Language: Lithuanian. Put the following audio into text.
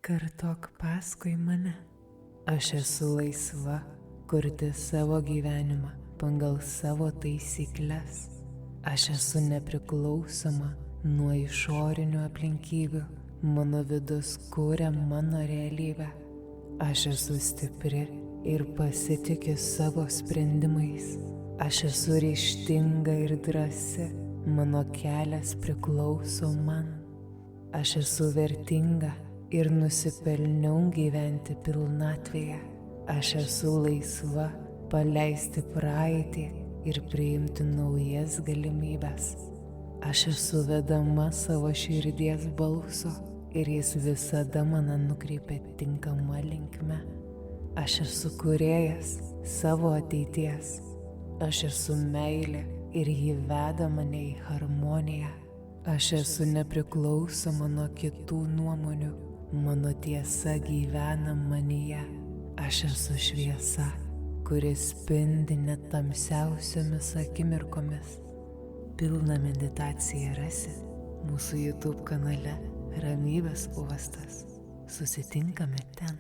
Kartok paskui mane. Aš esu laisva kurti savo gyvenimą pagal savo taisyklės. Aš esu nepriklausoma nuo išorinių aplinkybių. Mano vidus kuria mano realybę. Aš esu stipri ir pasitikiu savo sprendimais. Aš esu ryžtinga ir drąsi. Mano kelias priklauso man. Aš esu vertinga ir nusipelniau gyventi pilnatvėje. Aš esu laisva paleisti praeitį ir priimti naujas galimybes. Aš esu vedama savo širdies balso ir jis visada mane nukreipia tinkama linkme. Aš esu kūrėjas savo ateities. Aš esu meilė ir ji veda mane į harmoniją. Aš esu nepriklausoma nuo kitų nuomonių. Mano tiesa gyvena manyje. Aš esu šviesa, kuris spindi net tamsiausiomis akimirkomis. Pilną meditaciją rasi mūsų YouTube kanale Ramybės uostas. Susitinkame ten.